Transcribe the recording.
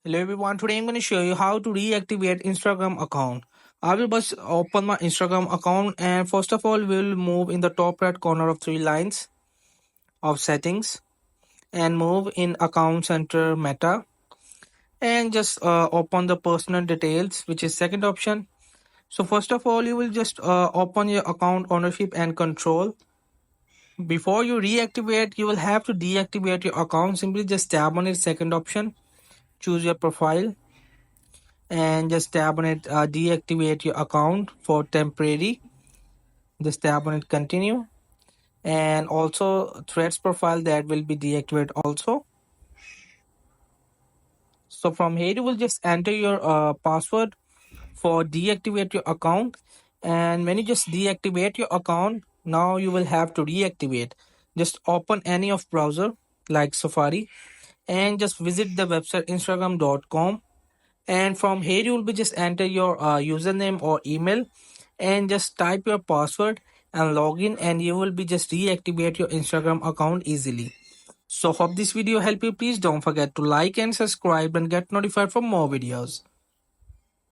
Hello everyone, today I'm going to show you how to reactivate Instagram account. I will just open my Instagram account and first of all we'll move in the top right corner of three lines of settings and move in account center meta and just open the personal details, which is second option. So first of all you will just open your account ownership and control. Before you reactivate, you will have to deactivate your account. Simply just tap on it, second option, choose your profile and just tap on it, deactivate your account for temporary. Just tap on it, continue, and also threads profile that will be deactivated also. So from here you will just enter your password for deactivate your account, and when you just deactivate your account, now you will have to reactivate. Just open any of browser like Safari and just visit the website instagram.com, and from here you will be just enter your username or email and just type your password and log in, and you will be just reactivate your Instagram account easily. So hope this video help you. Please don't forget to like and subscribe and get notified for more videos.